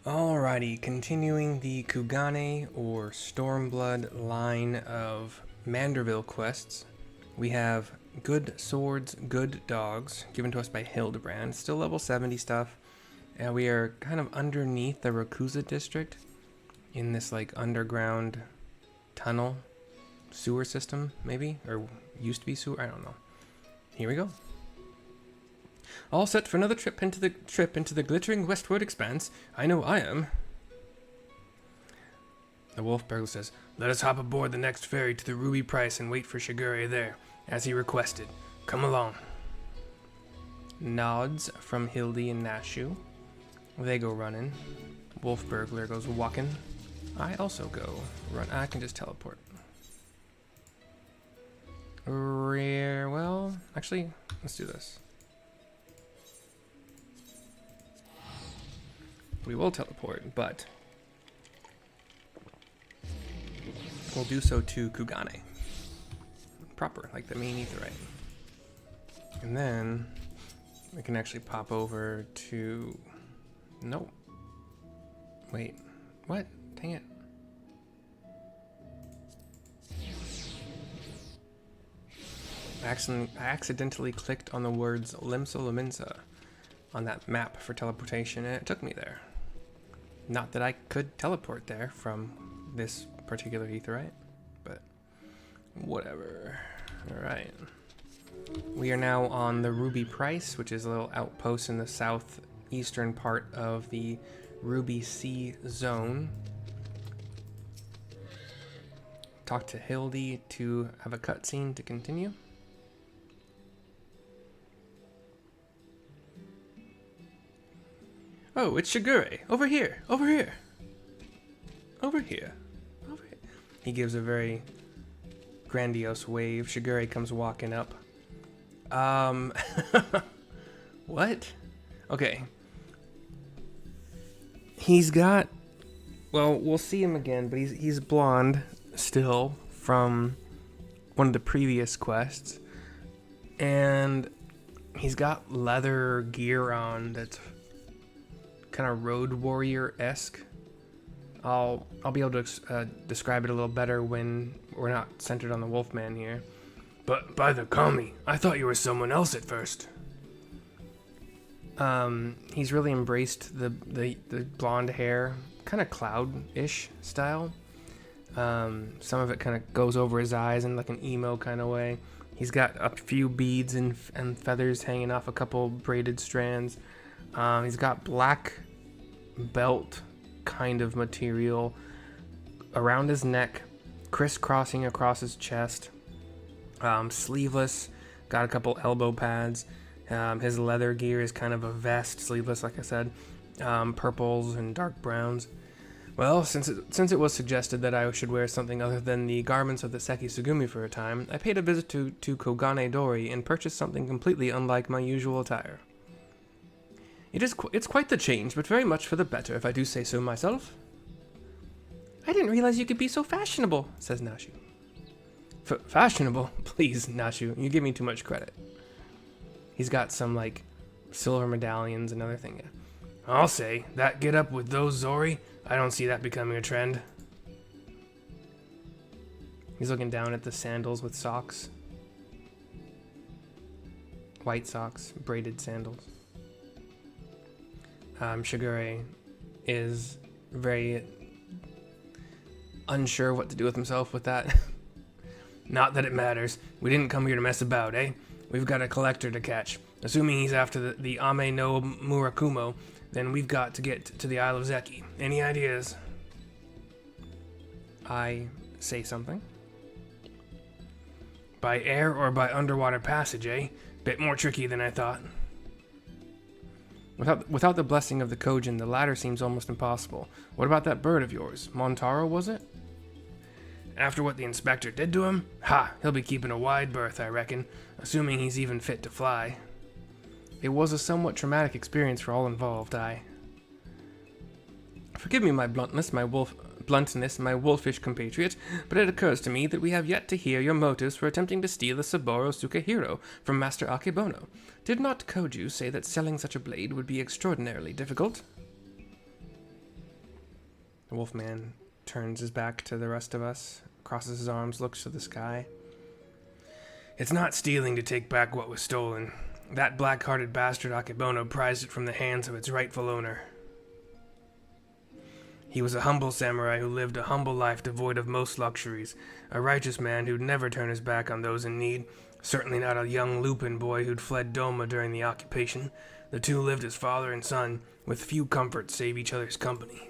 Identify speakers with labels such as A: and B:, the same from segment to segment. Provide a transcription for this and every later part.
A: Alrighty, continuing the Kugane or Stormblood line of Manderville quests. We have Good Swords, Good Dogs, given to us by Hildebrand. Still level 70 stuff. And we are kind of underneath the Rakuza district in this like underground tunnel sewer system, maybe? Or used to be sewer? I don't know. Here we go. All set for another trip into the glittering westward expanse. I know I am. The wolf burglar says, "Let us hop aboard the next ferry to the Ruby Price and wait for Shigure there, as he requested. Come along." Nods from Hildy and Nashu. They go running. Wolf burglar goes walking. I also go run. I can just teleport. Well, actually, let's do this. We will teleport, but we'll do so to Kugane. Proper, like the main Aetheryte. And then we can actually pop over to... Nope. Wait. What? Dang it. I accidentally clicked on the words Limsa Laminsa on that map for teleportation, and it took me there. Not that I could teleport there from this particular Aetheryte, but whatever. Alright. We are now on the Ruby Price, which is a little outpost in the southeastern part of the Ruby Sea zone. Talk to Hildy to have a cutscene to continue. Oh, it's Shigure. Over here. Over here. Over here. Over here. He gives a very grandiose wave. Shigure comes walking up. What? Okay. He's got... Well, we'll see him again, but he's blonde still from one of the previous quests. And he's got leather gear on that's kind of road warrior-esque. I'll be able to describe it a little better when we're not centered on the Wolfman here. But by the kami, I thought you were someone else at first. He's really embraced the blonde hair, kind of cloud-ish style. Some of it kind of goes over his eyes in like an emo kind of way. He's got a few beads and feathers hanging off a couple braided strands. He's got black belt kind of material around his neck, crisscrossing across his chest. Sleeveless, got a couple elbow pads. His leather gear is kind of a vest, sleeveless, like I said. Purples and dark browns. Well, since it was suggested that I should wear something other than the garments of the Seki Sugumi for a time, I paid a visit to Kogane Dori and purchased something completely unlike my usual attire. It's quite the change, but very much for the better, if I do say so myself. I didn't realize you could be so fashionable, says Nashu. Fashionable? Please, Nashu, you give me too much credit. He's got some, like, silver medallions and other thing. I'll say, that get up with those Zori, I don't see that becoming a trend. He's looking down at the sandals with socks. White socks, braided sandals. Shigure is very unsure what to do with himself with that. Not that it matters. We didn't come here to mess about, eh? We've got a collector to catch. Assuming he's after the Ame no Murakumo, then we've got to get to the Isle of Zeki. Any ideas? I say something. By air or by underwater passage, eh? Bit more tricky than I thought. Without the blessing of the Kojin, the latter seems almost impossible. What about that bird of yours? Montaro, was it? After what the inspector did to him? Ha! He'll be keeping a wide berth, I reckon, assuming he's even fit to fly. It was a somewhat traumatic experience for all involved, Forgive me my bluntness, my wolfish compatriot, but it occurs to me that we have yet to hear your motives for attempting to steal the Saburo Sukehiro from Master Akebono. Did not Koju say that selling such a blade would be extraordinarily difficult? The wolfman turns his back to the rest of us, crosses his arms, looks to the sky. It's not stealing to take back what was stolen. That black-hearted bastard Akebono prized it from the hands of its rightful owner. He was a humble samurai who lived a humble life devoid of most luxuries, a righteous man who'd never turn his back on those in need, certainly not a young Lupin boy who'd fled Doma during the occupation. The two lived as father and son, with few comforts save each other's company.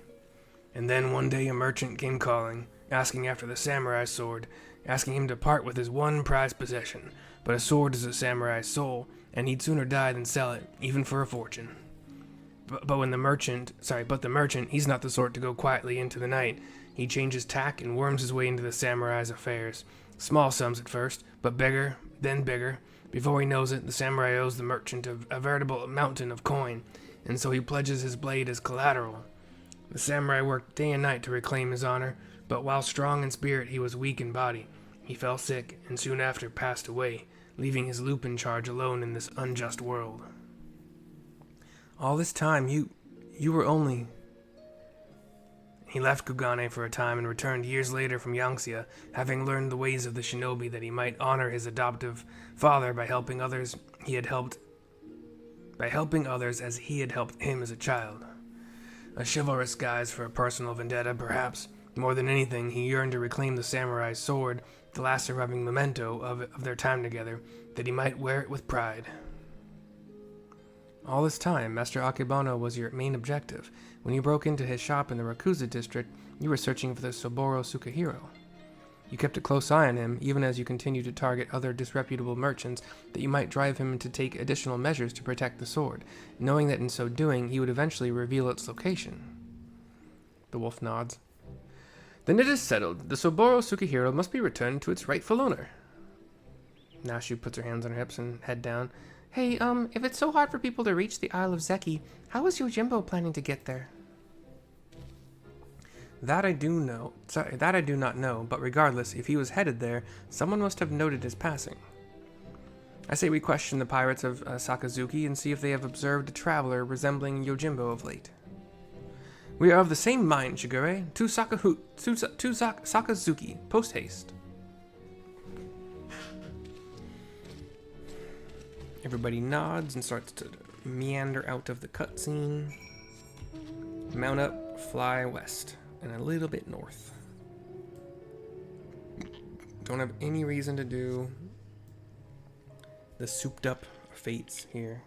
A: And then one day a merchant came calling, asking after the samurai sword, asking him to part with his one prized possession. But a sword is a samurai's soul, and he'd sooner die than sell it, even for a fortune. But the merchant, he's not the sort to go quietly into the night. He changes tack and worms his way into the samurai's affairs. Small sums at first, but bigger, then bigger. Before he knows it, the samurai owes the merchant a veritable mountain of coin, and so he pledges his blade as collateral. The samurai worked day and night to reclaim his honor, but while strong in spirit, he was weak in body. He fell sick, and soon after passed away, leaving his Lupin charge alone in this unjust world. All this time, you were only... He left Kugane for a time and returned years later from Yangtze, having learned the ways of the shinobi that he might honor his adoptive father by helping others as he had helped him as a child. A chivalrous guise for a personal vendetta, perhaps. More than anything, he yearned to reclaim the samurai's sword, the last surviving memento of their time together, that he might wear it with pride. All this time, Master Akebono was your main objective. When you broke into his shop in the Rakuza district, you were searching for the Soboro Sukahiro. You kept a close eye on him, even as you continued to target other disreputable merchants, that you might drive him to take additional measures to protect the sword, knowing that in so doing, he would eventually reveal its location. The wolf nods. Then it is settled. The Soboro Sukahiro must be returned to its rightful owner. Nashu puts her hands on her hips and head down. Hey, if it's so hard for people to reach the Isle of Zeki, how is Yojimbo planning to get there? That I do not know, but regardless, if he was headed there, someone must have noted his passing. I say we question the pirates of Sakazuki and see if they have observed a traveler resembling Yojimbo of late. We are of the same mind, Shigure. To Sakazuki, post haste. Everybody nods and starts to meander out of the cutscene. Mount up, fly west, and a little bit north. Don't have any reason to do the souped up fates here.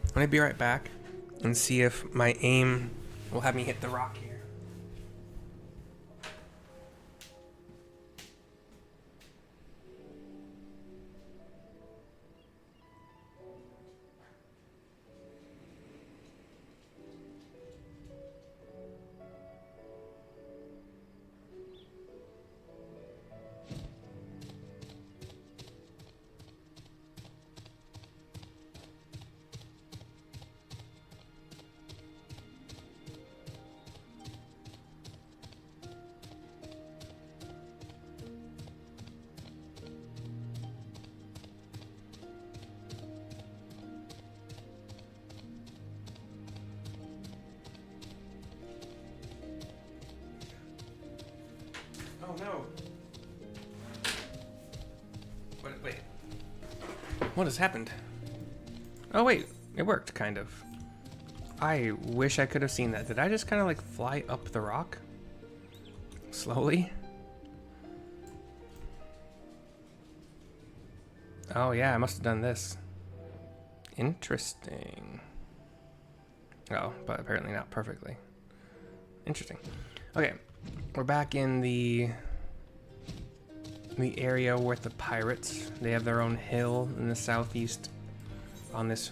A: I'm gonna be right back and see if my aim will have me hit the rock here. Oh no. Wait. What has happened? Oh wait, it worked, kind of. I wish I could have seen that. Did I just kind of like fly up the rock? Slowly? Oh yeah, I must have done this. Interesting. Oh, but apparently not perfectly. Interesting. Okay, we're back in the area with the pirates. They have their own hill in the southeast on this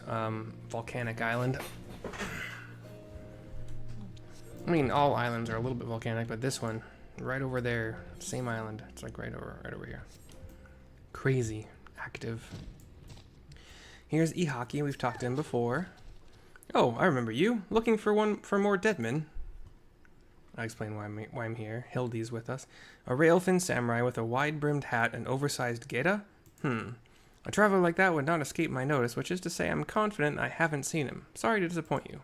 A: volcanic island. I mean, all islands are a little bit volcanic, but this one, right over there, same island. It's like right over here. Crazy active. Here's Ihaki. We've talked to him before. Oh, I remember you. Looking for more deadmen. I'll explain why I'm here. Hildy's with us. A rail-fin samurai with a wide-brimmed hat and oversized geta? A traveler like that would not escape my notice, which is to say I'm confident I haven't seen him. Sorry to disappoint you.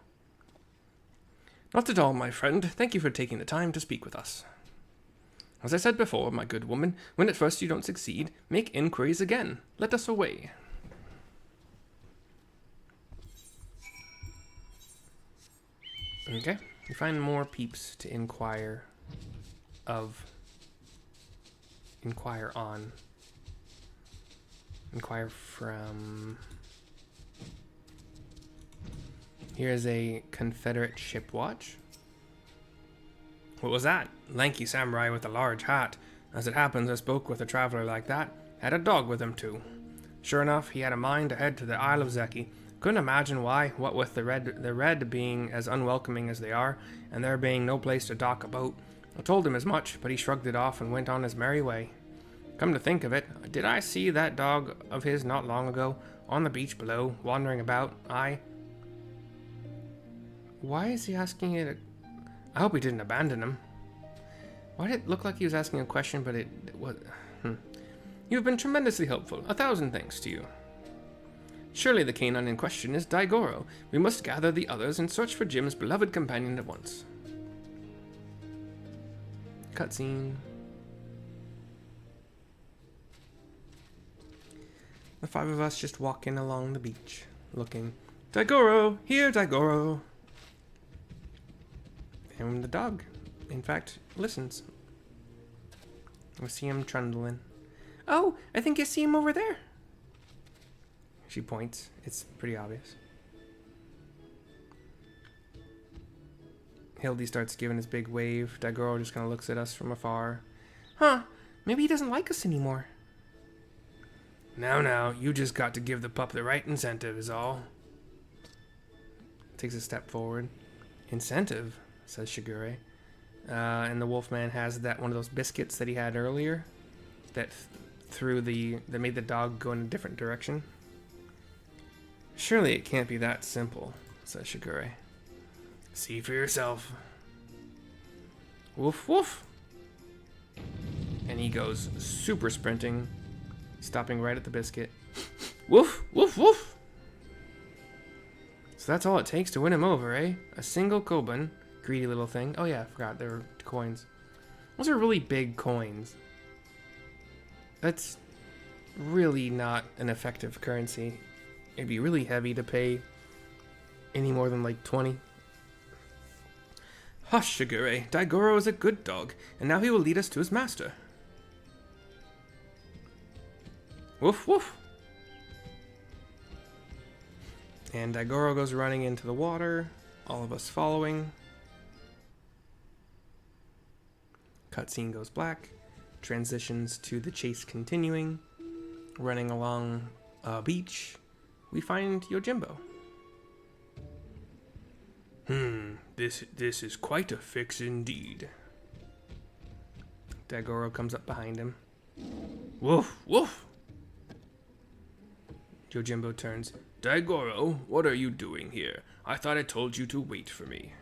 A: Not at all, my friend. Thank you for taking the time to speak with us. As I said before, my good woman, when at first you don't succeed, make inquiries again. Let us away. Okay. You find more peeps to inquire of. Inquire on. Inquire from. Here's a Confederate ship watch. What was that? Lanky samurai with a large hat. As it happens, I spoke with a traveler like that. Had a dog with him too. Sure enough, he had a mind to head to the Isle of Zeki. Couldn't imagine why, what with the red being as unwelcoming as they are, and there being no place to dock a boat. I told him as much, but he shrugged it off and went on his merry way. Come to think of it, did I see that dog of his not long ago, on the beach below, wandering about? Why is he asking it? I hope he didn't abandon him. Why did it look like he was asking a question, but it was... You've been tremendously helpful. 1,000 thanks to you. Surely the canine in question is Daigoro. We must gather the others and search for Jim's beloved companion at once. Cutscene. The 5 of us just walking along the beach, looking. Daigoro! Here, Daigoro! And the dog, in fact, listens. We see him trundling. Oh, I think you see him over there. She points. It's pretty obvious. Hildy starts giving his big wave. Daigoro just kind of looks at us from afar. Huh, maybe he doesn't like us anymore. Now, you just got to give the pup the right incentive is all. Takes a step forward. Incentive? Says Shigure. And the Wolfman has that one of those biscuits that he had earlier that that made the dog go in a different direction. Surely it can't be that simple, says Shigure. See for yourself. Woof woof. And he goes super sprinting, stopping right at the biscuit. Woof woof woof. So that's all it takes to win him over, eh? A single koban. Greedy little thing. Oh yeah, I forgot there were coins. Those are really big coins. That's really not an effective currency. It'd be really heavy to pay any more than like 20. Hush, Shigure. Daigoro is a good dog, and now he will lead us to his master. Woof woof. And Daigoro goes running into the water, all of us following. Cutscene goes black, transitions to the chase continuing. Running along a beach, we find Yojimbo. This is quite a fix indeed. Daigoro comes up behind him. Woof, woof! Yojimbo turns. Daigoro, what are you doing here? I thought I told you to wait for me.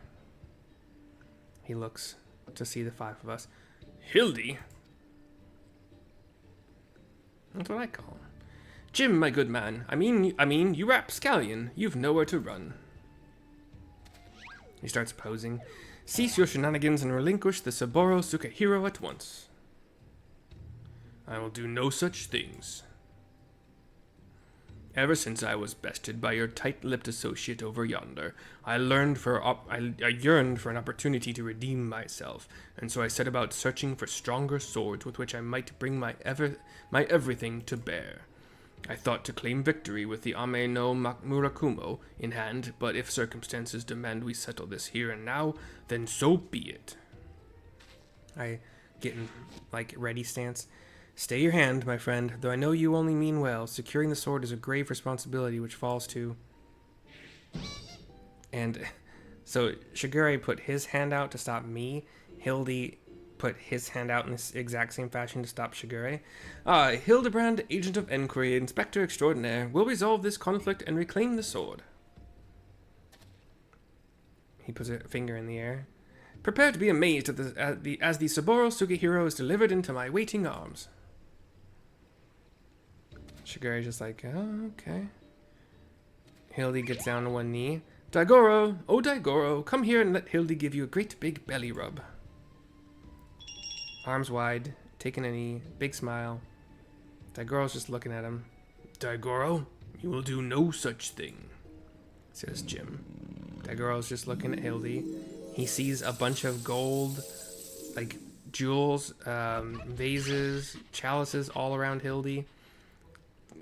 A: He looks to see the 5 of us. Hildy? That's what I call him. Jim, my good man. I mean, you rapscallion. You've nowhere to run. He starts posing. Cease your shenanigans and relinquish the Saburo Sukehiro at once. I will do no such things. Ever since I was bested by your tight-lipped associate over yonder, I yearned for an opportunity to redeem myself, and so I set about searching for stronger swords with which I might bring my everything to bear. I thought to claim victory with the Ame no Murakumo in hand, but if circumstances demand we settle this here and now, then so be it. I get in, ready stance. Stay your hand, my friend, though I know you only mean well. Securing the sword is a grave responsibility which falls to... And so Shigure put his hand out to stop me. Hildy put his hand out in this exact same fashion to stop Shigure. I, Hildebrand, agent of enquiry, inspector extraordinaire, will resolve this conflict and reclaim the sword. He puts a finger in the air. Prepare to be amazed as the Saburo Sukehiro is delivered into my waiting arms. Shigure's just like, oh, okay. Hildy gets down on one knee. Daigoro, oh Daigoro, come here and let Hildy give you a great big belly rub. Arms wide, taking a knee, big smile. Daigoro's just looking at him. Daigoro, you will do no such thing, says Jim. Daigoro's just looking at Hildy. He sees a bunch of gold, like jewels, vases, chalices all around Hildy.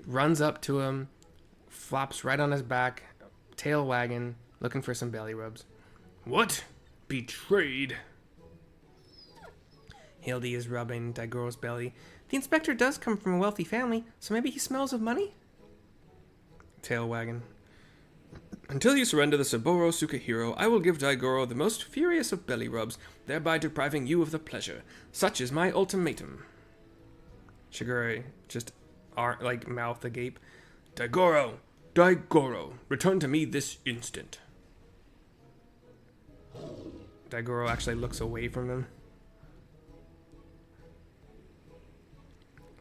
A: Runs up to him, flops right on his back, tail wagging, looking for some belly rubs. What? Betrayed? Hildy is rubbing Daigoro's belly. The inspector does come from a wealthy family, so maybe he smells of money? Tail wagging. Until you surrender the Saburo Sukahiro, I will give Daigoro the most furious of belly rubs, thereby depriving you of the pleasure. Such is my ultimatum. Shigure just mouth agape. Daigoro! Daigoro! Return to me this instant. Daigoro actually looks away from him.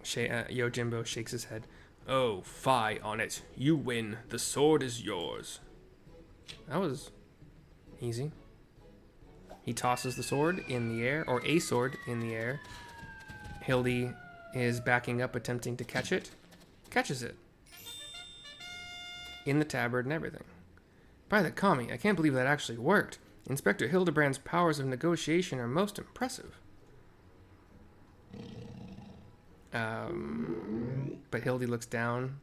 A: Yojimbo shakes his head. Oh, fie on it. You win. The sword is yours. That was easy. He tosses the sword in the air, or a sword in the air. Hildy is backing up, attempting to catch it. Catches it. In the tabard and everything. By the Kami, I can't believe that actually worked. Inspector Hildebrand's powers of negotiation are most impressive. But Hildy looks down,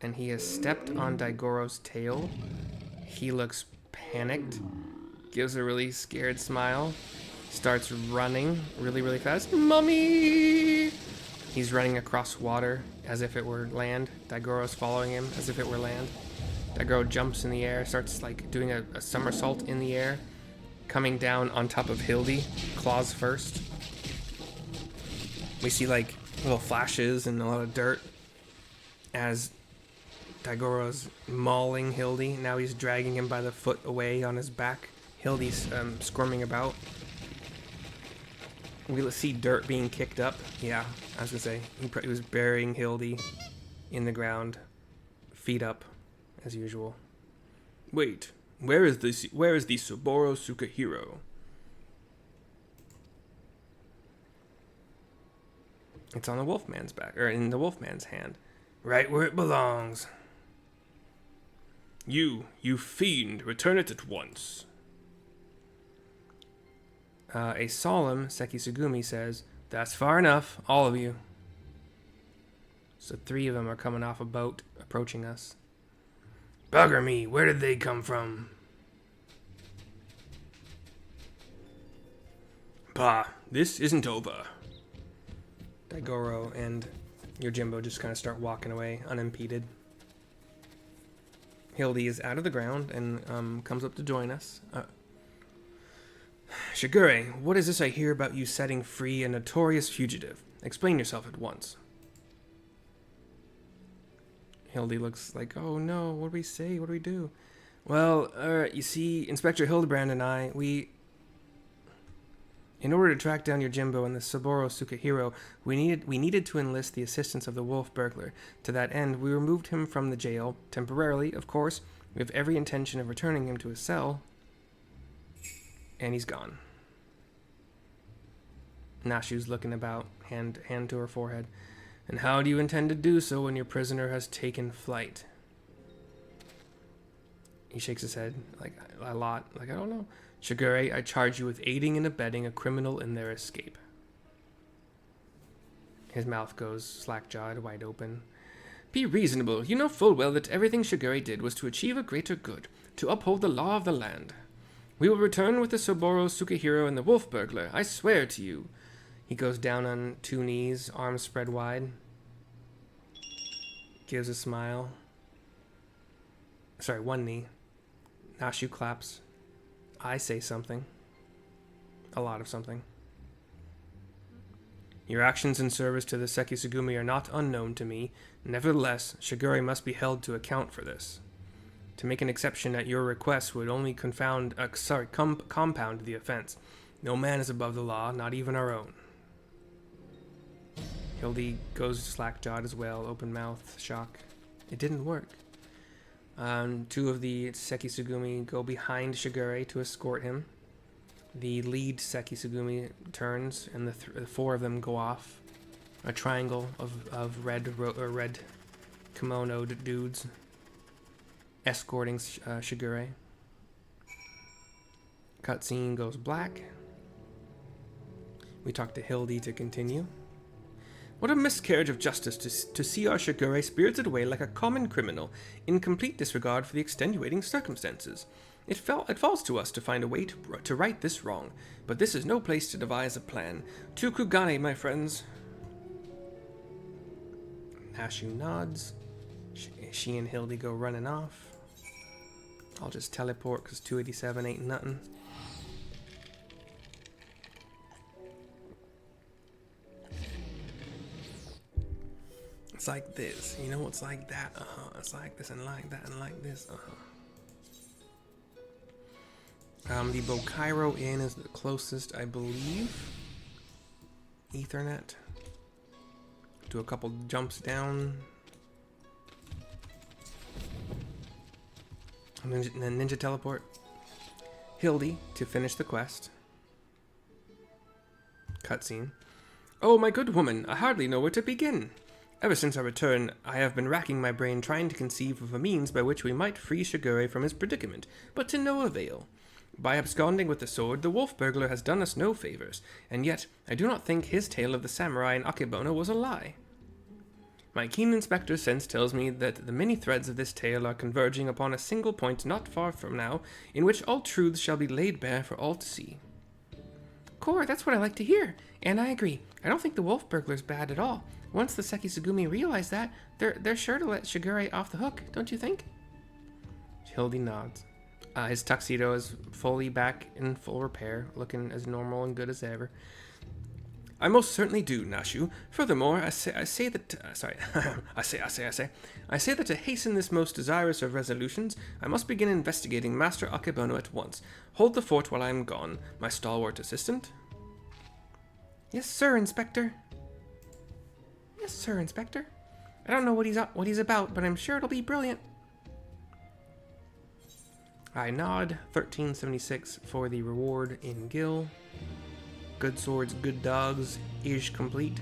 A: and he has stepped on Daigoro's tail. He looks panicked, gives a really scared smile, starts running really, really fast. Mummy! He's running across water as if it were land. Daigoro's following him as if it were land. Daigoro jumps in the air, starts like doing a somersault in the air, coming down on top of Hildy, claws first. We see like little flashes and a lot of dirt as Daigoro's mauling Hildy. Now he's dragging him by the foot away on his back. Hildy's squirming about. We see dirt being kicked up. Yeah, I was gonna say he was burying Hildy in the ground, feet up, as usual. Wait, where is the Saburo Sukahiro? It's on the Wolfman's back, or in the Wolfman's hand. Right where it belongs. You fiend, return it at once. A solemn Sekisugumi says, that's far enough, all of you. So 3 of them are coming off a boat, approaching us. Bugger me, where did they come from? Bah, this isn't over. Daigoro and Yojimbo just kind of start walking away, unimpeded. Hildy is out of the ground and comes up to join us. Shigure, what is this I hear about you setting free a notorious fugitive? Explain yourself at once. Hildy looks like, oh no, what do we say? What do we do? Well, you see, Inspector Hildebrand and I, in order to track down Yojimbo and the Saburo Sukahiro, we needed to enlist the assistance of the wolf burglar. To that end, we removed him from the jail, temporarily, of course. We have every intention of returning him to his cell. And he's gone. Nashu's looking about, hand to her forehead. And how do you intend to do so when your prisoner has taken flight? He shakes his head, like, a lot. Like, I don't know. Shigure, I charge you with aiding and abetting a criminal in their escape. His mouth goes slack-jawed, wide open. Be reasonable. You know full well that everything Shigure did was to achieve a greater good, to uphold the law of the land. We will return with the Saburo Sukahiro and the wolf burglar, I swear to you. He goes down on 2 knees, arms spread wide. Gives a smile. Sorry, 1 knee. Nashu claps. I say something. A lot of something. Your actions in service to the Sekisugumi are not unknown to me. Nevertheless, Shigure must be held to account for this. To make an exception at your request would only compound the offense. No man is above the law, not even our own. Hildy goes slack-jawed as well, open mouth, shock. It didn't work. Two of the Sekisugumi go behind Shigure to escort him. The lead Sekisugumi turns, and the four of them go off. A triangle of red kimonoed dudes escorting Shigure. Cutscene goes black. We talk to Hildy to continue. What a miscarriage of justice to see our Shigure spirited away like a common criminal, in complete disregard for the extenuating circumstances. It falls to us to find a way to right this wrong, but this is no place to devise a plan. To Kugane, my friends. Nashu nods. She and Hildy go running off. I'll just teleport because 287 ain't nothing. It's like this, you know, it's like that, it's like this and like that and like this, The Bokairo Inn is the closest, I believe. Ethernet. Do a couple jumps down. And then ninja teleport. Hildy to finish the quest. Cutscene. Oh, my good woman, I hardly know where to begin. Ever since our return, I have been racking my brain trying to conceive of a means by which we might free Shigure from his predicament, but to no avail. By absconding with the sword, the wolf burglar has done us no favors, and yet I do not think his tale of the samurai in Akebono was a lie. My keen inspector's sense tells me that the many threads of this tale are converging upon a single point not far from now, in which all truths shall be laid bare for all to see. Core, that's what I like to hear, and I agree. I don't think the wolf burglar's bad at all. Once the Sekisugumi realize that, they're sure to let Shigure off the hook, don't you think? Hildy nods. His tuxedo is fully back in full repair, looking as normal and good as ever. I most certainly do, Nashu. Furthermore, I say that to hasten this most desirous of resolutions, I must begin investigating Master Akebono at once. Hold the fort while I am gone, my stalwart assistant. Yes, sir, Inspector. Yes, sir, Inspector. I don't know what he's about, but I'm sure it'll be brilliant. I nod. 1376 for the reward in Gil. Good swords, good dogs is complete.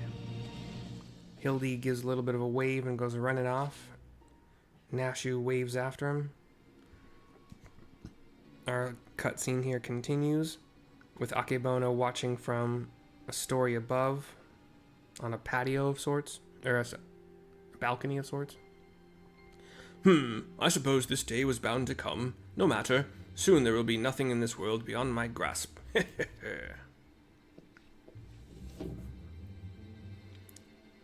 A: Hildy gives a little bit of a wave and goes running off. Nashu waves after him. Our cutscene here continues with Akebono watching from a story above on a patio of sorts, or a balcony of sorts. I suppose this day was bound to come. No matter. Soon there will be nothing in this world beyond my grasp.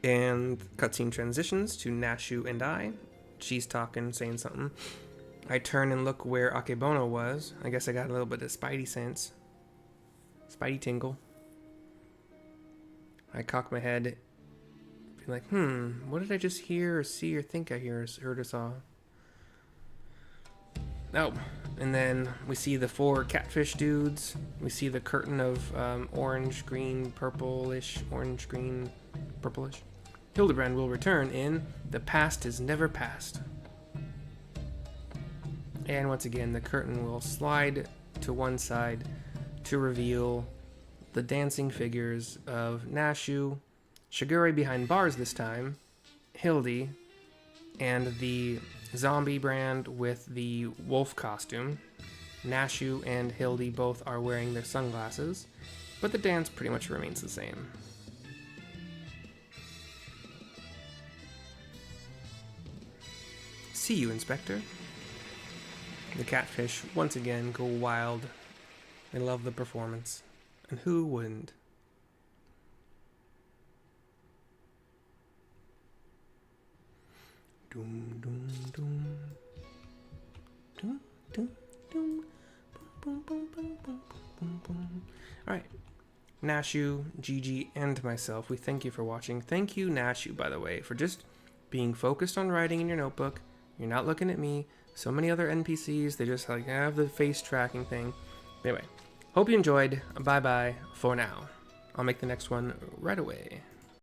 A: And cutscene transitions to Nashu and I. She's talking, saying something. I turn and look where Akebono was. I guess I got a little bit of spidey sense. Spidey tingle. I cock my head. Be like, what did I just hear or see or think I heard or saw? Oh, and then we see the four catfish dudes. We see the curtain of orange, green, purplish, orange, green, purplish. Hildebrand will return in The Past is Never Past. And once again, the curtain will slide to one side to reveal the dancing figures of Nashu, Shigure behind bars this time, Hildy, and the zombie brand with the wolf costume. Nashu and Hildy both are wearing their sunglasses, but the dance pretty much remains the same. See you, Inspector. The catfish once again go wild. They love the performance. And who wouldn't? Doom, doom, doom. Doom, doom, doom. Boom, boom, boom, boom, boom, boom. Alright. Nashu, Gigi, and myself, we thank you for watching. Thank you, Nashu, by the way, for just being focused on writing in your notebook. You're not looking at me. So many other NPCs, they just like have the face tracking thing. Anyway, hope you enjoyed. Bye-bye for now. I'll make the next one right away.